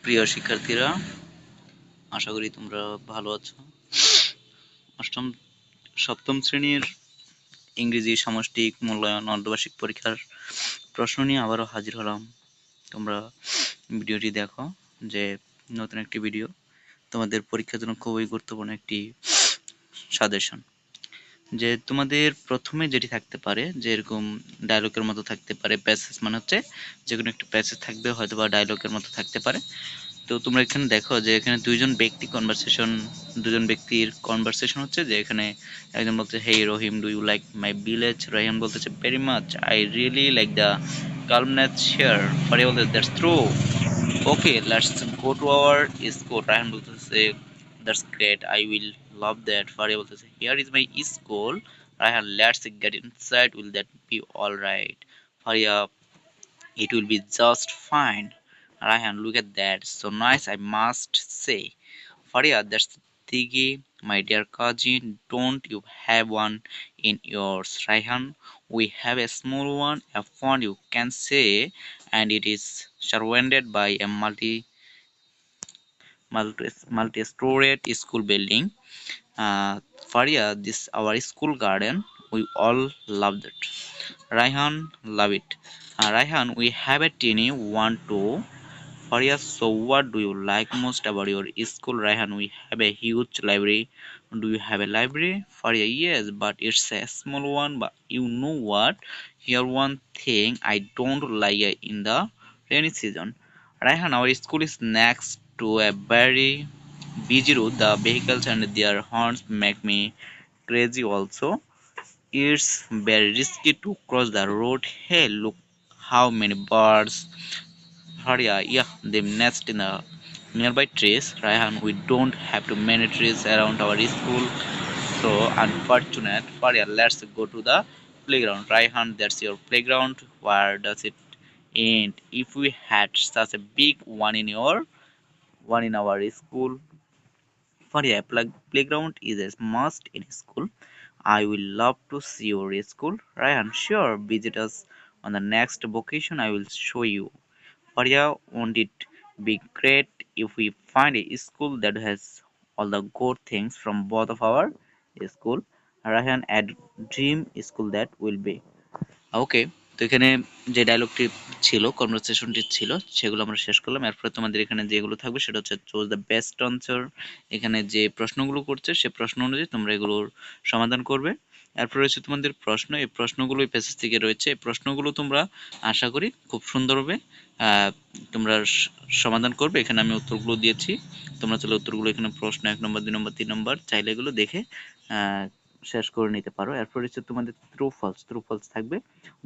প্রিয় শিক্ষার্থীরা, আশা করি তোমরা ভালো আছো। অষ্টম সপ্তম শ্রেণীর ইংরেজি সামষ্টিক মূল্যায়ন অর্ধবার্ষিক পরীক্ষার প্রশ্ন নিয়ে আবারও হাজির হলাম। তোমরা ভিডিওটি দেখো, যে নতুন একটি ভিডিও তোমাদের পরীক্ষার জন্য খুবই গুরুত্বপূর্ণ একটি সাজেশন। যে তোমাদের প্রথমে যেটি থাকতে পারে, যে এরকম ডায়লগের মতো থাকতে পারে, প্যাসেজ মানে হচ্ছে যে কোনো একটা প্যাসেজ থাকবে, হয়তো বা ডায়লগের মতো থাকতে পারে। তো তোমরা এখানে দেখো যে এখানে দুজন ব্যক্তির কনভারসেশন হচ্ছে, যে এখানে একজন বলছে, hey Rahim, do you like my village? Rahim বলতেছে, very much, I really like the calmness here. Faria বলতে, that's true, okay let's go to our school. Raihan বলতেছে, that's great, I will love that. Faria বলতেছে, here is my school. Raihan, let's get inside, will that be all right? Faria, it will be just fine. Ryan, look at that. So nice, I must say. Faria, that's Tigi, my dear cousin. Don't you have one in yours? Ryan, we have a small one, a font you can say, and it is surrounded by a multi-storied school building. Faria, this our school garden. We all love that. Raihan, love it. Raihan, we have a teeny one too. Faria, so what do you like most about your school? Raihan, we have a huge library. Do you have a library? Faria, yes, but it's a small one. But you know what? Here one thing I don't like in the rainy season. Raihan, our school is next to a very busy road. The vehicles and their horns make me crazy also. It's very risky to cross the road. Hey, look how many birds. Haria, yeah, they nest in the nearby trees. Raihan, we don't have too many trees around our school, so unfortunate. Faria, let's go to the playground. Raihan, that's your playground. Where does it end? If we had such a big one in our school. Faria, playground is a must in school. I will love to see your school. Ryan, sure, visit us on the next vacation. I will show you. Faria, won't it be great if we find a school that has all the good things from both of our school? Ryan, a dream school that will be. ওকে, তো এখানে যে ডায়লগটি ছিল, কনভারসেশনটি ছিল, সেগুলো আমরা শেষ করলাম। এরপরে তোমাদের এখানে যেগুলো থাকবে সেটা হচ্ছে চুজ দ্য বেস্ট আনসার। এখানে যে প্রশ্নগুলো করছে সে প্রশ্ন অনুযায়ী তোমরা এগুলোর সমাধান করবে। এরপর রয়েছে তোমাদের প্রশ্ন, এই প্রশ্নগুলো এই পেজেস থেকে রয়েছে। এই প্রশ্নগুলো তোমরা আশা করি খুব সুন্দরভাবে তোমরা সমাধান করবে। এখানে আমি উত্তরগুলো দিয়েছি, তোমরা চলে উত্তরগুলো এখানে প্রশ্ন 1 নম্বর 2 নম্বর 3 নম্বর চাইলে এগুলো দেখে শেষ করে নিতে পারো। এরপর হচ্ছে তোমাদের ট্রু ফলস থাকবে।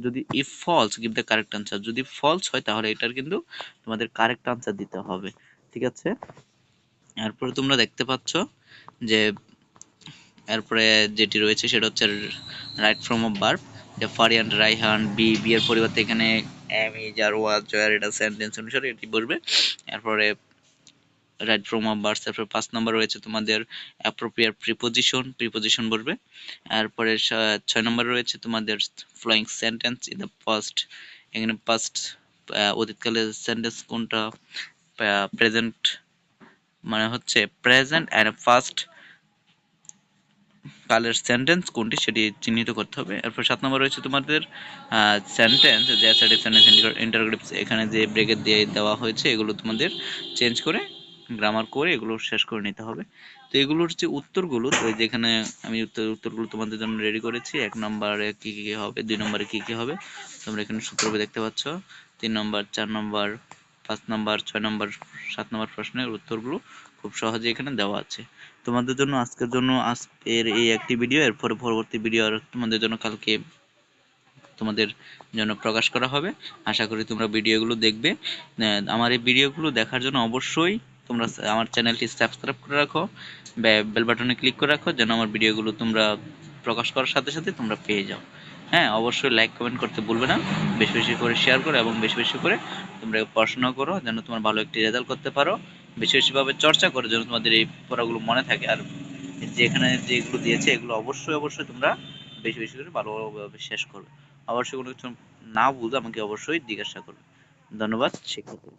যদি if false give the correct answer, যদি ফলস হয় তাহলে এটার কিন্তু তোমাদের কারেক্ট আনসার দিতে হবে, ঠিক আছে? এরপরে তোমরা দেখতে পাচ্ছ যে এরপরে যেটি রয়েছে সেটা হচ্ছে রাইট ফ্রম অফ ভার্ব। যে ফারিয়ান, রাইহান, বি এর পরিবর্তে এখানে এম ইজ আর ওয়াজ জয়ার, এটা সেন্টেন্স অনুসারে এটি বলবে। এরপরে রাইট ফ্রম অফ ভার্বস, তারপর 5 নম্বর রয়েছে তোমাদের অ্যাপ্রোপ্রিয়েট প্রিপোজিশন বলবে। এরপরে 6 নম্বর রয়েছে তোমাদের following sentence in the past. এখানে পাস্ট অতীতকালের সেন্টেন্স কোনটা, প্রেজেন্ট মানে হচ্ছে present and first Kaler sentence কোনটি সেটি চিহ্নিত করতে হবে। এরপর 7 নম্বর রয়েছে তোমাদের সেন্টেন্স, যে অ্যাসার্টিভ সেন্টেন্স, ইন্টারোগেটিভ, এখানে যে ব্রেকেট দিয়ে দেওয়া হয়েছে এগুলো তোমাদের চেঞ্জ করে গ্রামার করে এগুলো শেষ করে নিতে হবে। তো এগুলোর যে উত্তরগুলো, তো যেখানে আমি উত্তরগুলো তোমাদের জন্য রেডি করেছি। 1 নম্বরে কি কি হবে, 2 নম্বরে কি কি হবে তোমরা এখানে সূত্ররূপে দেখতে পাচ্ছ। 3 নম্বর, 4 নম্বর, 5 নম্বর, 6 নম্বর, 7 নম্বর প্রশ্নের উত্তরগুলো খুব সহজে এখানে দেওয়া আছে তোমাদের জন্য। আজকের জন্য আজকের এই একটি ভিডিও, এরপরে পরবর্তী ভিডিও আর তোমাদের জন্য কালকে তোমাদের জন্য প্রকাশ করা হবে। আশা করি তোমরা ভিডিওগুলো দেখবে। আমার এই ভিডিওগুলো দেখার জন্য অবশ্যই তোমরা আমার চ্যানেলটি সাবস্ক্রাইব করে রাখো, বেল বাটনে ক্লিক করে রাখো, যেন আমার ভিডিওগুলো তোমরা প্রকাশ করার সাথে সাথে তোমরা পেয়ে যাও। হ্যাঁ, অবশ্যই লাইক কমেন্ট করতে ভুলবে না, বেশি বেশি করে শেয়ার করো এবং বেশি বেশি করে তোমরা পড়াশোনা করো, যেন তোমার ভালো একটি রেজাল্ট করতে পারো। বেশি বেশিভাবে চর্চা করো যেন তোমাদের এই পড়াগুলো মনে থাকে। আর যেখানে যেগুলো দিয়েছে এগুলো অবশ্যই অবশ্যই তোমরা বেশি বেশি করে ভালোভাবে শেষ করবে। অবশ্যই কোনো কিছু না বুঝলে আমাকে অবশ্যই জিজ্ঞাসা করবে। ধন্যবাদ শিক্ষার্থী।